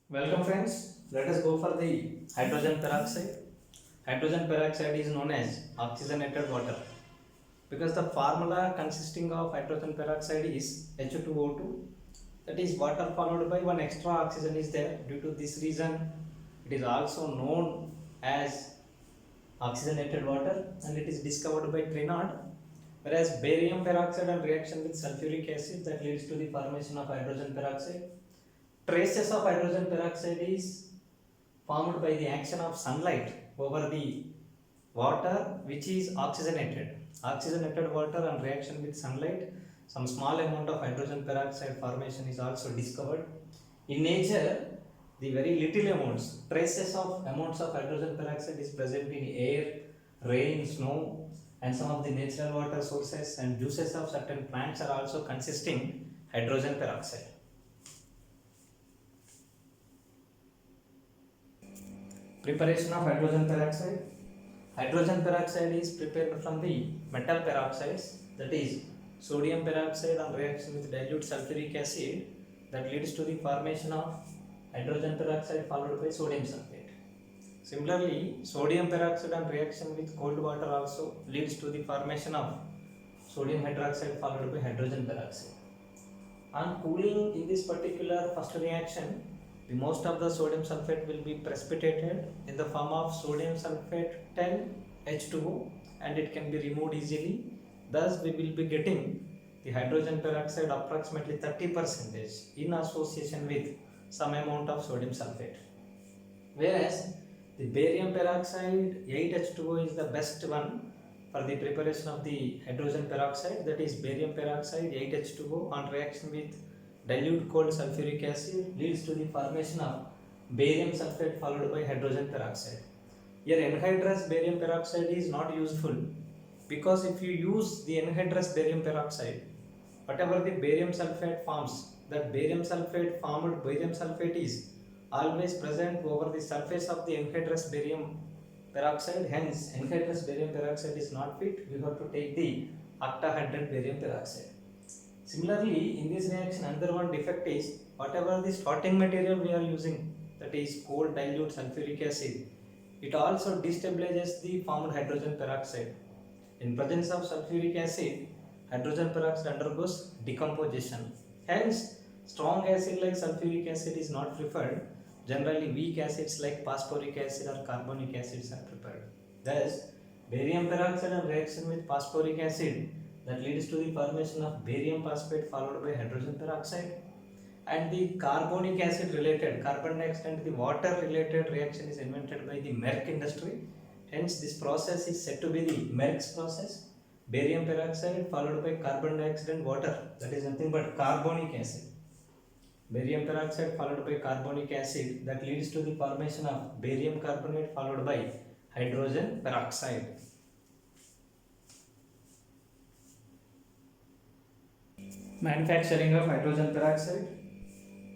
Welcome friends, let us go for the hydrogen peroxide. Hydrogen peroxide is known as oxygenated water because the formula consisting of hydrogen peroxide is H2O2, that is water followed by one extra oxygen is there. Due to this reason it is also known as oxygenated water and it is discovered by Trinard. Whereas barium peroxide and reaction with sulfuric acid that leads to the formation of hydrogen peroxide. Traces of hydrogen peroxide is formed by the action of sunlight over the water which is oxygenated. Oxygenated water and reaction with sunlight, some small amount of hydrogen peroxide formation is also discovered. In nature, the very little amounts, traces of amounts of hydrogen peroxide is present in air, rain, snow, and some of the natural water sources and juices of certain plants are also consisting hydrogen peroxide. Preparation of hydrogen peroxide. Hydrogen peroxide is prepared from the metal peroxides, that is sodium peroxide on reaction with dilute sulfuric acid that leads to the formation of hydrogen peroxide followed by sodium sulfate. Similarly, sodium peroxide on reaction with cold water also leads to the formation of sodium hydroxide followed by hydrogen peroxide. On cooling in this particular first reaction, the most of the sodium sulfate will be precipitated in the form of sodium sulfate 10H2O and it can be removed easily. Thus, we will be getting the hydrogen peroxide approximately 30% in association with some amount of sodium sulfate. Whereas the barium peroxide 8H2O is the best one for the preparation of the hydrogen peroxide, that is barium peroxide 8H2O on reaction with dilute cold sulfuric acid leads to the formation of barium sulfate followed by hydrogen peroxide. Here anhydrous barium peroxide is not useful because if you use the anhydrous barium peroxide, whatever the barium sulfate forms, that barium sulfate formed barium sulfate is always present over the surface of the anhydrous barium peroxide, hence anhydrous barium peroxide is not fit. We have to take the octahedral barium peroxide. Similarly, in this reaction another one defect is whatever the starting material we are using, that is cold dilute sulfuric acid, it also destabilizes the formed hydrogen peroxide. In presence of sulfuric acid, hydrogen peroxide undergoes decomposition. Hence, strong acid like sulfuric acid is not preferred. Generally, weak acids like phosphoric acid or carbonic acids are preferred. Thus, barium peroxide and reaction with phosphoric acid that leads to the formation of barium phosphate followed by hydrogen peroxide, and the carbonic acid related carbon dioxide and the water related reaction is invented by the Merck industry. Hence this process is said to be the Merck's process. Barium peroxide followed by carbon dioxide and water, that is nothing but carbonic acid. Barium peroxide followed by carbonic acid that leads to the formation of barium carbonate followed by hydrogen peroxide. Manufacturing of hydrogen peroxide.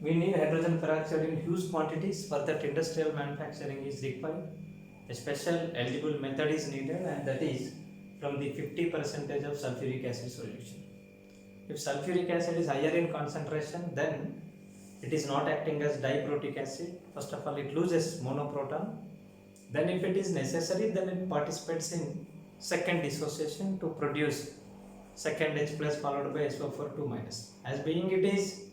We need hydrogen peroxide in huge quantities. For that, industrial manufacturing is required. A special eligible method is needed, and that is from the 50% of sulfuric acid solution. If sulfuric acid is higher in concentration, then it is not acting as diprotic acid. First of all, it loses monoproton. Then if it is necessary, then it participates in second dissociation to produce second H plus followed by SO4 2 minus. As being it is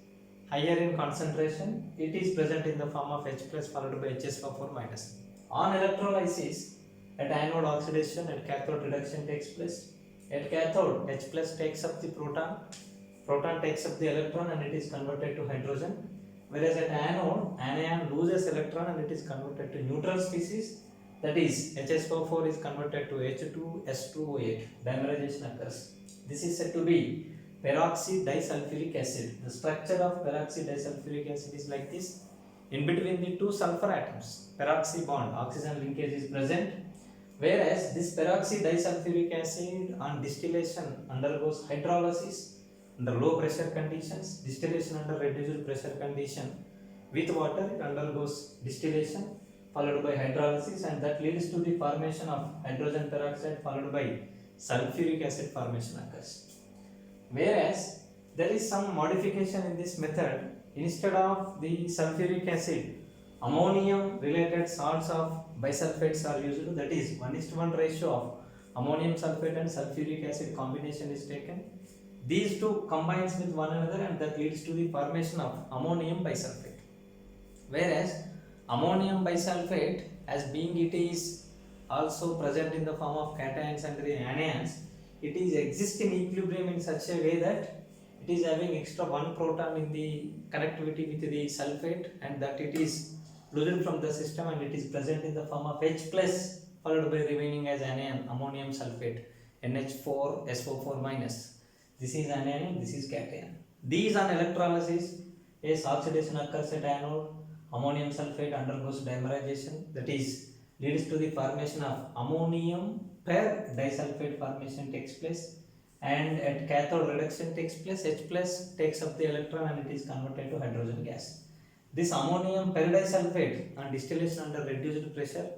higher in concentration, it is present in the form of H plus followed by HSO4 minus. On electrolysis, at anode oxidation, at cathode reduction takes place. At cathode, H plus takes up the proton takes up the electron and it is converted to hydrogen. Whereas at anode, anion loses electron and it is converted to neutral species, that is HSO4 is converted to H2S2O8, dimerization occurs. This is said to be peroxy disulfuric acid. The structure of peroxy disulfuric acid is like this. In between the two sulfur atoms, peroxy bond, oxygen linkage is present. Whereas this peroxy disulfuric acid on distillation undergoes hydrolysis under low pressure conditions, distillation under reduced pressure condition. With water, it undergoes distillation followed by hydrolysis, and that leads to the formation of hydrogen peroxide followed by sulfuric acid formation occurs. Whereas there is some modification in this method. Instead of the sulfuric acid, ammonium related salts of bisulfates are used, that is 1:1 ratio of ammonium sulfate and sulfuric acid combination is taken. These two combines with one another and that leads to the formation of ammonium bisulfate. Whereas ammonium bisulfate, as being it is also present in the form of cations and the anions, it is exist in equilibrium in such a way that it is having extra one proton in the connectivity with the sulfate, and that it is loosened from the system and it is present in the form of H plus followed by remaining as anion ammonium sulfate NH4SO4 minus. This is anion, this is cation. These on electrolysis, as oxidation occurs at anode, ammonium sulfate undergoes dimerization, that is leads to the formation of ammonium per disulfate formation takes place, and at cathode reduction takes place, H plus takes up the electron and it is converted to hydrogen gas. This ammonium per disulfate on distillation under reduced pressure,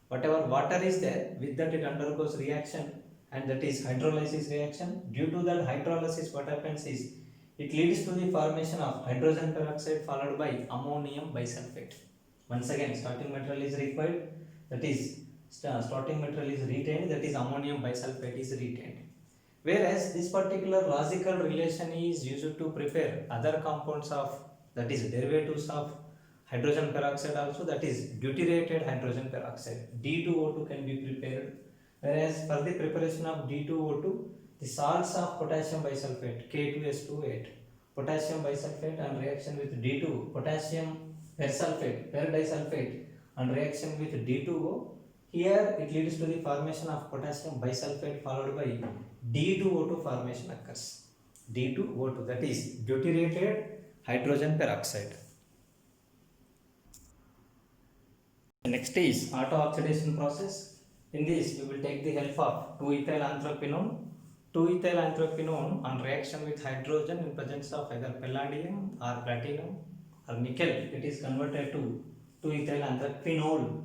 whatever water is there, with that it undergoes reaction, and that is hydrolysis reaction. Due to that hydrolysis, what happens is it leads to the formation of hydrogen peroxide followed by ammonium bisulfate. Once again, starting material is required, that is starting material is retained, that is ammonium bisulfate is retained. Whereas this particular logical relation is used to prepare other compounds of, that is derivatives of hydrogen peroxide also, that is deuterated hydrogen peroxide, D2O2 can be prepared. Whereas for the preparation of D2O2, the salts of potassium bisulfate K2S28, potassium bisulfate on reaction with D2, potassium persulfate, disulfate on reaction with D2O, here it leads to the formation of potassium bisulfate followed by D2O2 formation occurs. D2O2, that is deuterated hydrogen peroxide. Next is auto-oxidation process. In this, we will take the help of 2-ethyl anthraquinone. 2-ethyl anthraquinone on reaction with hydrogen in presence of either palladium or platinum or nickel, it is converted to 2-ethyl anthraquinol.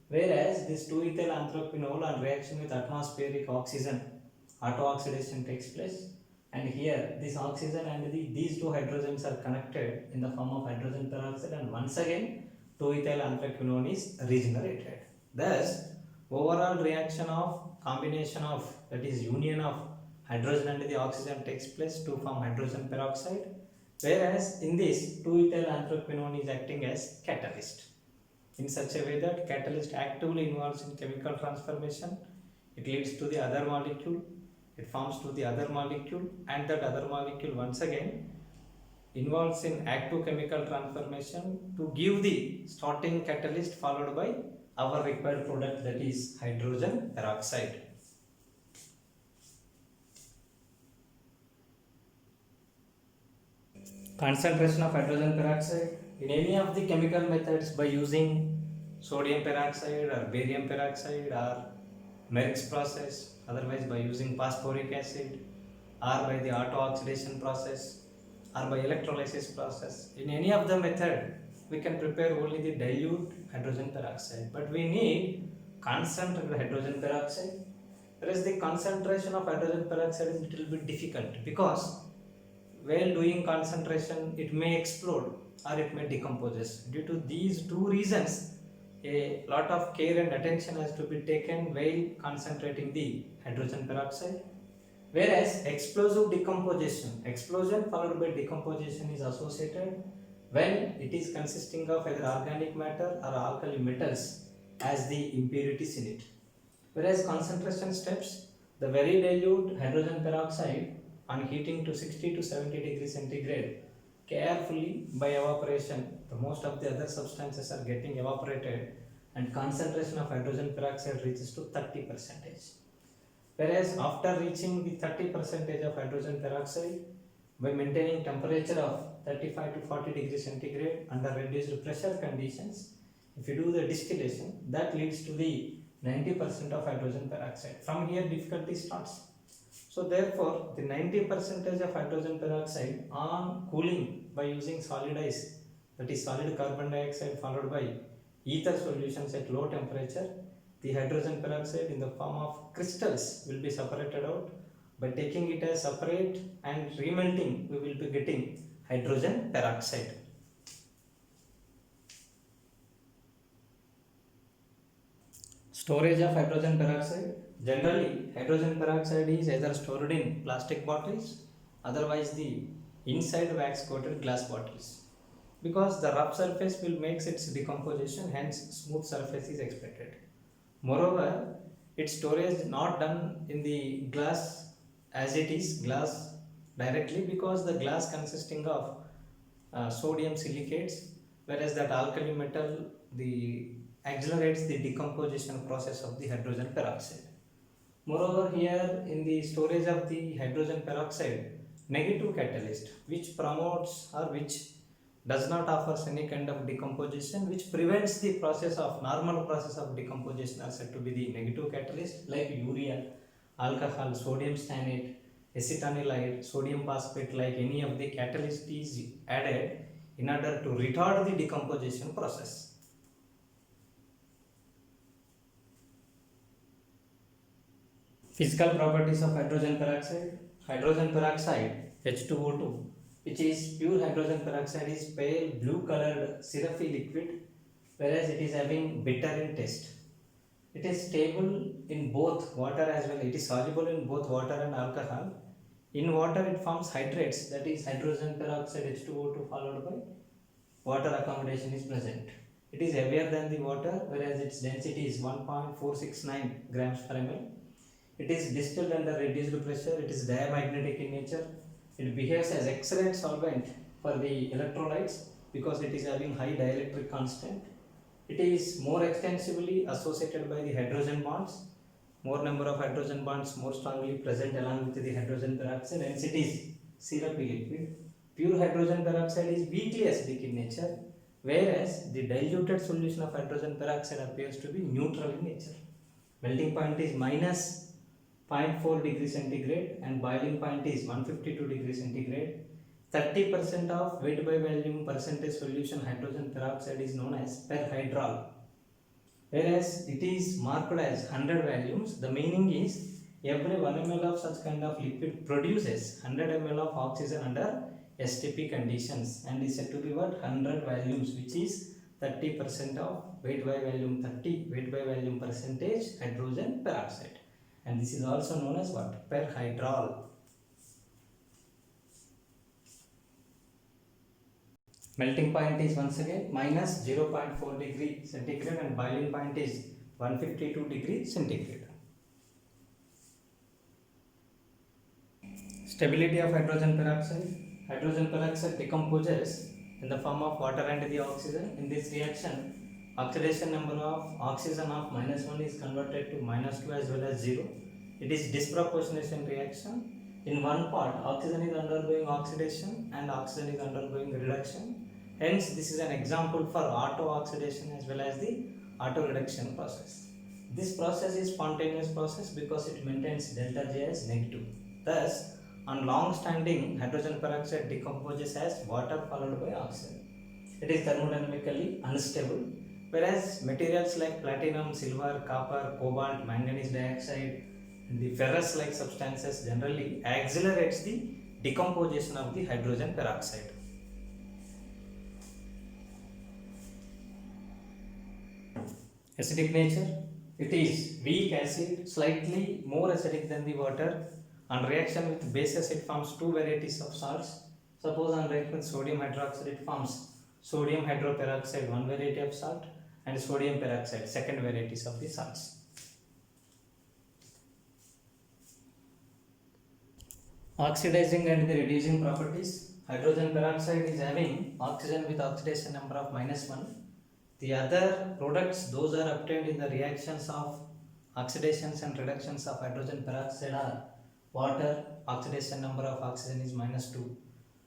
Whereas this 2-ethyl anthraquinol on reaction with atmospheric oxygen, auto-oxidation takes place, and here this oxygen and these two hydrogens are connected in the form of hydrogen peroxide, and once again 2-ethyl anthraquinone is regenerated. Thus, overall reaction of combination of, that is union of hydrogen and the oxygen takes place to form hydrogen peroxide, whereas in this 2-ethyl anthraquinone is acting as catalyst in such a way that catalyst actively involves in chemical transformation. It leads to the other molecule, it forms to the other molecule, and that other molecule once again involves in active chemical transformation to give the starting catalyst followed by our required product, that is hydrogen peroxide. Concentration of hydrogen peroxide in any of the chemical methods by using sodium peroxide or barium peroxide or Merckx process, otherwise by using phosphoric acid, or by the auto-oxidation process, or by electrolysis process. In any of the method, we can prepare only the dilute hydrogen peroxide, but we need concentrated hydrogen peroxide. Whereas the concentration of hydrogen peroxide is a little bit difficult, because while doing concentration it may explode or it may decompose. Due to these two reasons, a lot of care and attention has to be taken while concentrating the hydrogen peroxide. Whereas explosive decomposition, explosion followed by decomposition is associated when it is consisting of either organic matter or alkali metals as the impurities in it. Whereas concentration steps, the very dilute hydrogen peroxide on heating to 60 to 70 degrees centigrade, carefully by evaporation, the most of the other substances are getting evaporated and concentration of hydrogen peroxide reaches to 30%. Whereas after reaching the 30% of hydrogen peroxide, by maintaining temperature of 35 to 40 degrees centigrade under reduced pressure conditions, if you do the distillation, that leads to the 90% of hydrogen peroxide. From here difficulty starts. So therefore, the 90% of hydrogen peroxide on cooling by using solid ice, that is solid carbon dioxide followed by ether solutions at low temperature, the hydrogen peroxide in the form of crystals will be separated out. By taking it as separate and remelting, we will be getting hydrogen peroxide. Storage of hydrogen peroxide. Generally, hydrogen peroxide is either stored in plastic bottles, otherwise the inside wax coated glass bottles. Because the rough surface will make its decomposition, hence smooth surface is expected. Moreover, its storage is not done in the glass as it is glass directly, because the glass consisting of sodium silicates, whereas that alkali metal the accelerates the decomposition process of the hydrogen peroxide. Moreover, here in the storage of the hydrogen peroxide, negative catalyst which promotes or which does not offers any kind of decomposition, which prevents the process of normal process of decomposition, are said to be the negative catalyst, like urea, alcohol, sodium stannate, acetanilide, sodium phosphate, like any of the catalyst is added in order to retard the decomposition process. Physical properties of hydrogen peroxide. Hydrogen peroxide H2O2, which is pure hydrogen peroxide, is pale blue colored syrupy liquid, whereas it is having bitter in taste. It is stable in both water as well. It is soluble in both water and alcohol. In water it forms hydrates, that is hydrogen peroxide H2O2 followed by water accommodation is present. It is heavier than the water, whereas its density is 1.469 grams per ml. It is distilled under reduced pressure. It is diamagnetic in nature. It behaves as excellent solvent for the electrolytes because it is having high dielectric constant. It is more extensively associated by the hydrogen bonds. More number of hydrogen bonds more strongly present along with the hydrogen peroxide, hence it is syrupy liquid. Pure hydrogen peroxide is weakly acidic in nature, whereas the diluted solution of hydrogen peroxide appears to be neutral in nature. Melting point is minus 0.4 degrees centigrade and boiling point is 152 degrees centigrade. 30% of weight by volume percentage solution hydrogen peroxide is known as perhydrol, whereas it is marked as 100 volumes. The meaning is every 1 ml of such kind of liquid produces 100 ml of oxygen under STP conditions and is said to be what 100 volumes, which is 30% of weight by volume, 30 weight by volume percentage hydrogen peroxide, and this is also known as what perhydrol. Melting point is once again minus 0.4 degree centigrade and boiling point is 152 degree centigrade. Stability of hydrogen peroxide. Hydrogen peroxide decomposes in the form of water and the oxygen. In this reaction, oxidation number of oxygen of -1 is converted to -2 as well as 0. It is disproportionation reaction. In one part, oxygen is undergoing oxidation and oxygen is undergoing reduction. Hence, this is an example for auto-oxidation as well as the auto-reduction process. This process is spontaneous process because it maintains delta J as negative. Thus, on long-standing, hydrogen peroxide decomposes as water followed by oxygen. It is thermodynamically unstable, whereas materials like platinum, silver, copper, cobalt, manganese dioxide, and the ferrous-like substances generally accelerates the decomposition of the hydrogen peroxide. Acidic nature. It is weak acid, slightly more acidic than the water. On reaction with bases, it forms two varieties of salts. Suppose on reaction with sodium hydroxide, it forms sodium hydroperoxide, one variety of salt, and sodium peroxide, second varieties of the salts. Oxidizing and the reducing properties. Hydrogen peroxide is having oxygen with oxidation number of -1. The other products, those are obtained in the reactions of oxidations and reductions of hydrogen peroxide are water, oxidation number of oxygen is -2,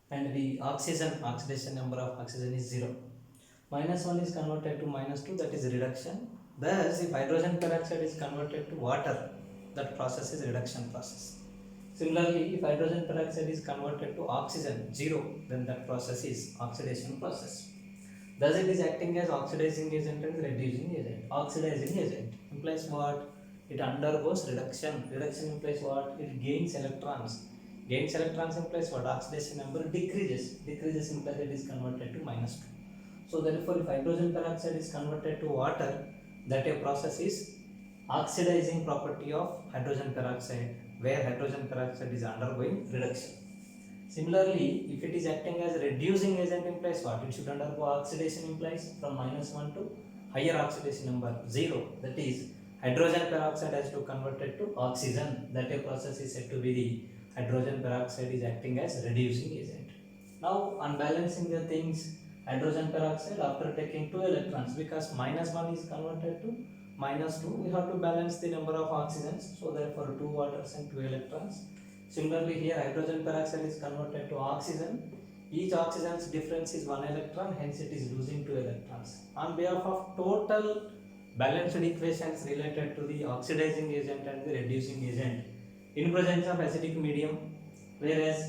and the oxygen, oxidation number of oxygen is 0. -1 is converted to -2, that is reduction. Thus, if hydrogen peroxide is converted to water, that process is reduction process. Similarly, if hydrogen peroxide is converted to oxygen, 0, then that process is oxidation process. Thus, it is acting as oxidizing agent and reducing agent. Oxidizing agent implies what? It undergoes reduction. Reduction implies what? It gains electrons. Gains electrons implies what? Oxidation number decreases. Decreases implies it is converted to -2. So, therefore, if hydrogen peroxide is converted to water, that a process is oxidizing property of hydrogen peroxide, where hydrogen peroxide is undergoing reduction. Similarly, if it is acting as reducing agent implies what? It should undergo oxidation implies from -1 to higher oxidation number 0. That is, hydrogen peroxide has to convert it to oxygen. That a process is said to be the hydrogen peroxide is acting as reducing agent. Now, on balancing the things, hydrogen peroxide after taking 2 electrons, because -1 is converted to -2, we have to balance the number of oxygens. So therefore 2 waters and 2 electrons. Similarly, here hydrogen peroxide is converted to oxygen. Each oxygen's difference is 1 electron, hence it is losing 2 electrons. On behalf of total balanced equations related to the oxidizing agent and the reducing agent in presence of acidic medium, whereas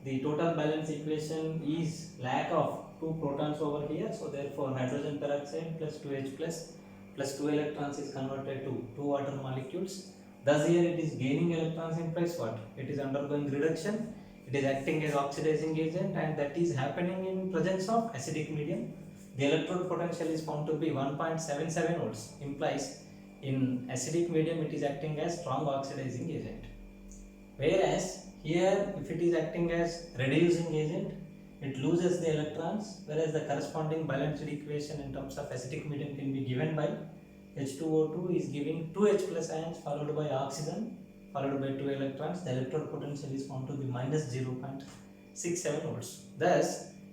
the total balance equation is lack of 2 protons over here, so therefore hydrogen peroxide plus 2H plus 2 electrons is converted to 2 water molecules. Thus here it is gaining electrons implies what? It is undergoing reduction, it is acting as oxidizing agent, and that is happening in presence of acidic medium. The electrode potential is found to be 1.77 volts, implies in acidic medium it is acting as strong oxidizing agent. Whereas here if it is acting as reducing agent, it loses the electrons, whereas the corresponding balanced equation in terms of acidic medium can be given by H2O2 is giving 2H plus ions followed by oxygen followed by 2 electrons. The electrode potential is found to be -0.67 volts. Thus,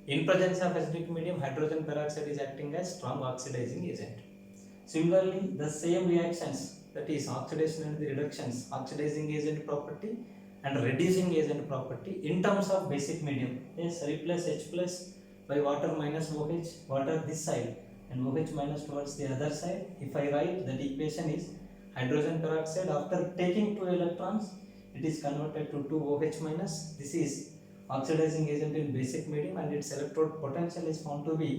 in presence of acidic medium, hydrogen peroxide is acting as strong oxidizing agent. Similarly, the same reactions, that is oxidation and the reductions, oxidizing agent property and reducing agent property in terms of basic medium. Yes, replace H plus by water minus OH, water this side and OH minus towards the other side. If I write that equation is hydrogen peroxide after taking 2 electrons, it is converted to 2 OH minus. This is oxidizing agent in basic medium and its electrode potential is found to be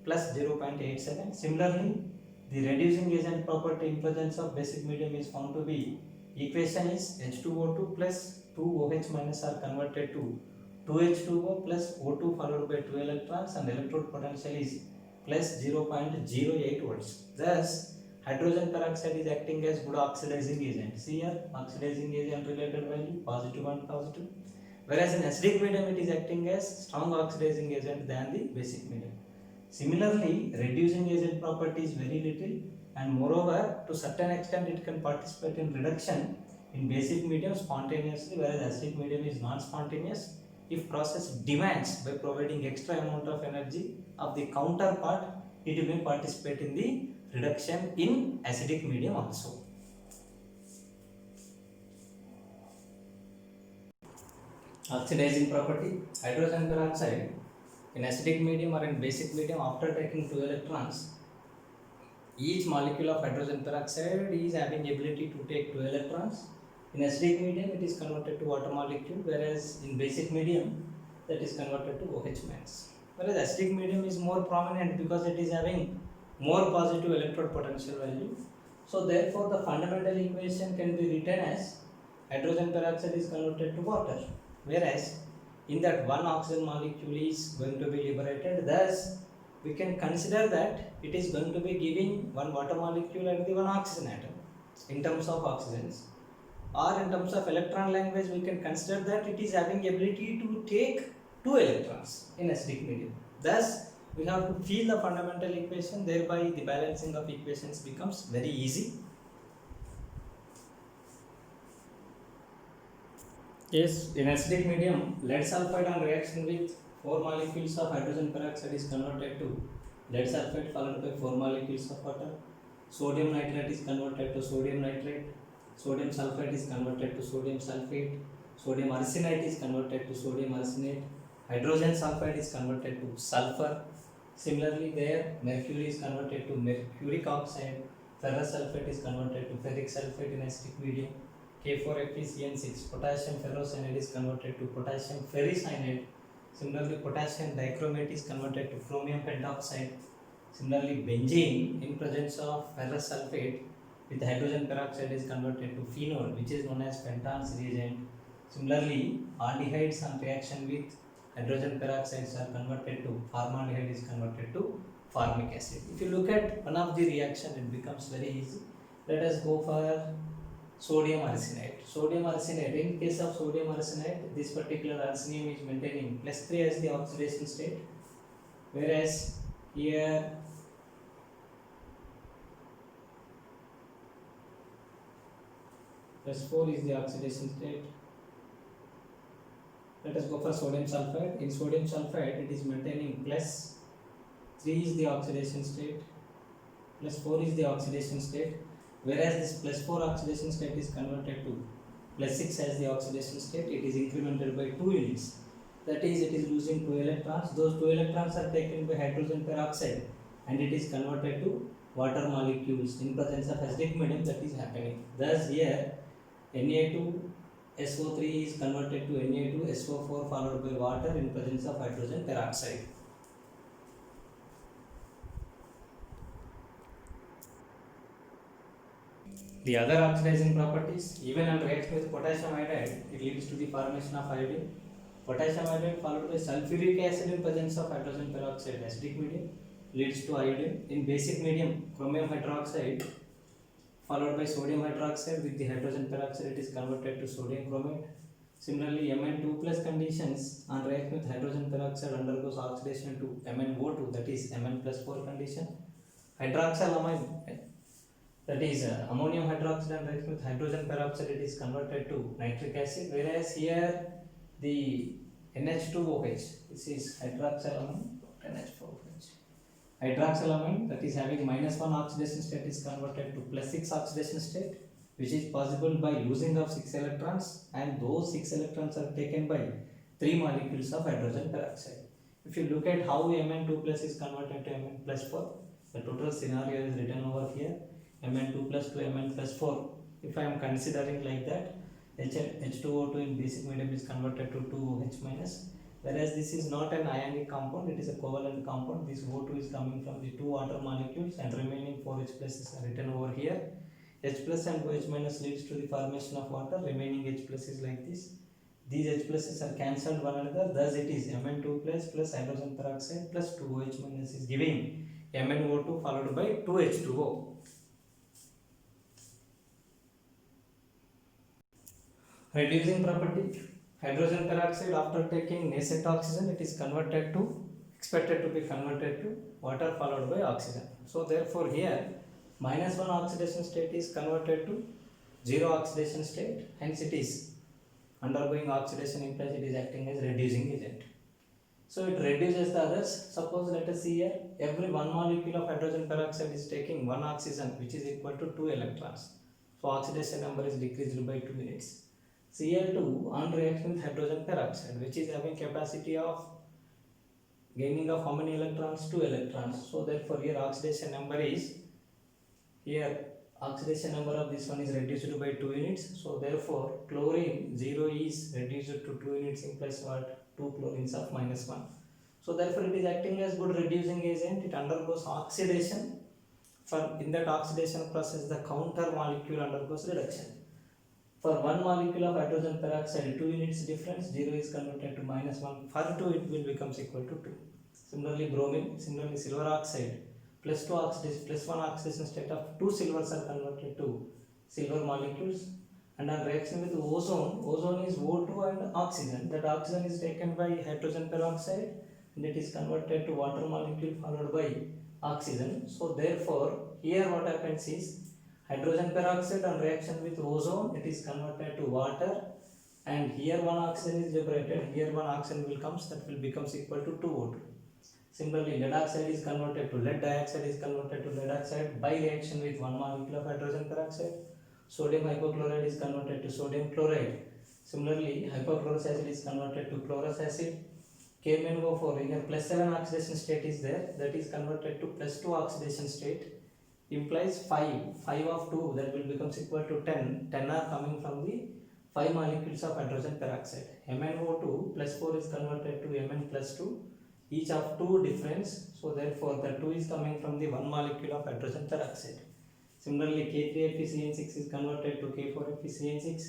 plus 0.87. Similarly, the reducing agent property in presence of basic medium is found to be, equation is H2O2 plus 2 OH minus are converted to 2H2O plus O2 followed by 2 electrons, and electrode potential is plus 0.08 volts. Thus, hydrogen peroxide is acting as good oxidizing agent. See here, oxidizing agent related value positive and positive. Whereas in acidic medium it is acting as strong oxidizing agent than the basic medium. Similarly, reducing agent property is very little, and moreover to certain extent it can participate in reduction in basic medium spontaneously, whereas acidic medium is non-spontaneous. If process demands by providing extra amount of energy of the counterpart, it may participate in the reduction in acidic medium also. Oxidizing property, hydrogen peroxide in acidic medium or in basic medium after taking 2 electrons, each molecule of hydrogen peroxide is having ability to take 2 electrons. In acidic medium it is converted to water molecule, whereas in basic medium that is converted to OH minus. Whereas acidic medium is more prominent because it is having more positive electrode potential value. So therefore the fundamental equation can be written as hydrogen peroxide is converted to water, whereas in that one oxygen molecule is going to be liberated. Thus we can consider that it is going to be giving one water molecule and the one oxygen atom in terms of oxygens, or in terms of electron language we can consider that it is having ability to take 2 electrons in acidic medium. Thus we have to feel the fundamental equation, thereby the balancing of equations becomes very easy. Yes, in acidic medium, lead sulfide on reaction with 4 molecules of hydrogen peroxide is converted to lead sulfide followed by 4 molecules of water. Sodium nitrate is converted to sodium nitrate. Sodium sulfide is converted to sodium sulfate. Sodium arsenite is converted to sodium arsenate. Hydrogen sulfide is converted to sulfur. Similarly, there mercury is converted to mercuric oxide. Ferrous sulfate is converted to ferric sulfate in acidic medium. K4FeCN6. Potassium ferrocyanide is converted to potassium ferricyanide. Similarly, potassium dichromate is converted to chromium pentoxide. Similarly, benzene in presence of ferrous sulfate with hydrogen peroxide is converted to phenol, which is known as Penton's reagent. Similarly, aldehydes on reaction with hydrogen peroxides are converted to formaldehyde is converted to formic acid. If you look at one of the reaction, it becomes very easy. Let us go for sodium arsenate. Sodium arsenate, in case of sodium arsenate, this particular arsenium is maintaining +3 as the oxidation state, whereas here +4 is the oxidation state. Let us go for sodium sulfide. In sodium sulfide, it is maintaining +3 is the oxidation state, +4 is the oxidation state, whereas this +4 oxidation state is converted to +6 as the oxidation state. It is incremented by 2 units. That is, it is losing 2 electrons. Those 2 electrons are taken by hydrogen peroxide and it is converted to water molecules in presence of acidic medium. That is happening. Thus, here Na2SO3 is converted to Na2SO4 followed by water in presence of hydrogen peroxide. The other oxidizing properties, even on reaction with potassium iodide, it leads to the formation of iodine. Potassium iodide followed by sulfuric acid in presence of hydrogen peroxide, acidic medium, leads to iodine. In basic medium, chromium hydroxide followed by sodium hydroxide with the hydrogen peroxide, it is converted to sodium chromate. Similarly, Mn2 plus conditions on reaction with hydrogen peroxide undergoes oxidation to MnO2, that is Mn plus 4 condition. Hydroxylamine, that is ammonium hydroxide and reaction with hydrogen peroxide, it is converted to nitric acid, whereas here the NH2OH, this is hydroxylamine, NH4OH. Hydroxylamine, that is having -1 oxidation state, is converted to +6 oxidation state, which is possible by losing of 6 electrons, and those 6 electrons are taken by 3 molecules of hydrogen peroxide. If you look at how Mn2 plus is converted to Mn plus 4, the total scenario is written over here. Mn2 plus to Mn plus 4. If I am considering like that, H2O2 in basic medium is converted to 2OH minus, whereas this is not an ionic compound, it is a covalent compound. This O2 is coming from the 2 water molecules and remaining 4 H pluses are written over here. H plus and OH minus leads to the formation of water, remaining H plus is like this. These H pluses are cancelled one another, thus it is Mn2 plus hydrogen peroxide plus 2OH minus is giving MnO2 followed by 2H2O. Reducing property, hydrogen peroxide after taking nascent oxygen, it is expected to be converted to water followed by oxygen. So therefore here -1 oxidation state is converted to 0 oxidation state, hence it is undergoing oxidation, implies it is acting as reducing agent. So it reduces the others. Suppose let us see here, every 1 molecule of hydrogen peroxide is taking 1 oxygen, which is equal to 2 electrons. So oxidation number is decreased by 2 units. Cl2 on reaction with hydrogen peroxide, which is having capacity of gaining of how many electrons? 2 electrons. So therefore here oxidation number is, here oxidation number of this one is reduced by 2 units. So therefore chlorine 0 is reduced to 2 units, implies what? 2 chlorines of -1. So therefore it is acting as good reducing agent. It undergoes oxidation. In that oxidation process, the counter molecule undergoes reduction. For 1 molecule of hydrogen peroxide, 2 units difference, 0 is converted to -1. For 2, it will becomes equal to 2. Similarly, bromine, similarly silver oxide, +2 oxidation, +1 oxidation state of 2 silvers are converted to silver molecules. And on reaction with ozone is O2 and oxygen. That oxygen is taken by hydrogen peroxide and it is converted to water molecule followed by oxygen. So therefore, here what happens is, hydrogen peroxide on reaction with ozone, it is converted to water, and here 1 oxygen is liberated, here 1 oxygen will comes, that will becomes equal to 2O2. Similarly, lead oxide is converted to lead dioxide, is converted to lead oxide by reaction with 1 molecule of hydrogen peroxide. Sodium hypochlorite is converted to sodium chloride. Similarly, hypochlorous acid is converted to chlorous acid. KMnO4, here +7 oxidation state is there, that is converted to +2 oxidation state, implies 5 of 2, that will becomes equal to 10. 10 are coming from the 5 molecules of hydrogen peroxide. MnO2 +4 is converted to Mn plus 2, each of 2 difference. So therefore the 2 is coming from the 1 molecule of hydrogen peroxide. Similarly, K3FeCN6 is converted to K4FeCN6.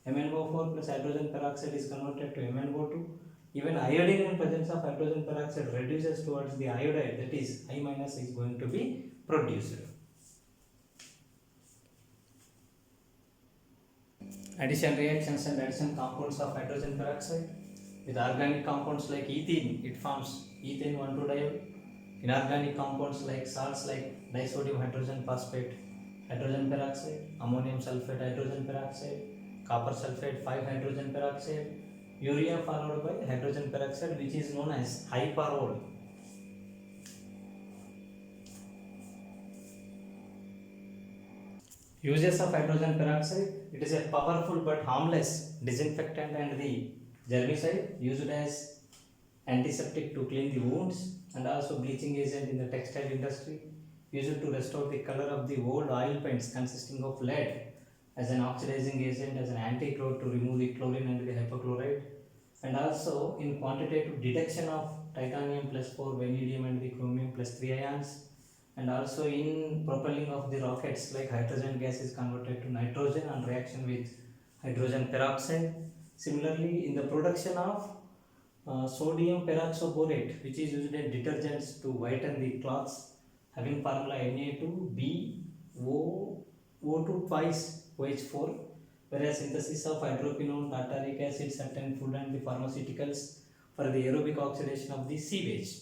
MnO4 plus hydrogen peroxide is converted to MnO2. Even iodine in presence of hydrogen peroxide reduces towards the iodide, that is I- is going to be produced. addition reactions and addition compounds of hydrogen peroxide. With organic compounds like ethene, it forms ethane 1,2-diol. Inorganic compounds like salts like disodium hydrogen phosphate, hydrogen peroxide, ammonium sulfate, hydrogen peroxide, copper sulfate 5 hydrogen peroxide, urea followed by hydrogen peroxide, which is known as hyperol. Uses of hydrogen peroxide: it is a powerful but harmless disinfectant and the germicide, used as antiseptic to clean the wounds, and also bleaching agent in the textile industry, used to restore the color of the old oil paints consisting of lead, as an oxidizing agent, as an antidote to remove the chlorine and the hypochlorite, and also in quantitative detection of titanium plus 4, vanadium and the chromium plus 3 ions, and also in propelling of the rockets, like hydrogen gas is converted to nitrogen on reaction with hydrogen peroxide. Similarly, in the production of sodium peroxoborate, which is used in detergents to whiten the cloths, having formula Na2BO2 twice OH4, whereas synthesis of hydroquinone, tartaric acid, certain food and the pharmaceuticals for the aerobic oxidation of the sewage.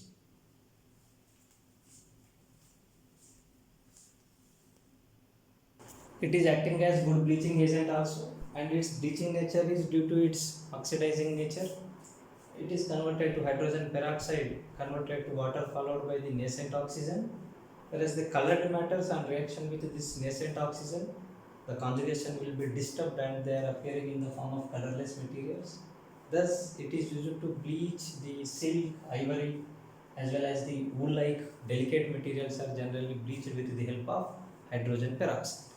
It is acting as good bleaching agent also, and its bleaching nature is due to its oxidizing nature. It is converted to hydrogen peroxide, converted to water followed by the nascent oxygen, whereas the colored matters on reaction with this nascent oxygen, the conjugation will be disturbed and they are appearing in the form of colorless materials. Thus, it is used to bleach the silk, ivory, as well as the wool-like delicate materials are generally bleached with the help of hydrogen peroxide.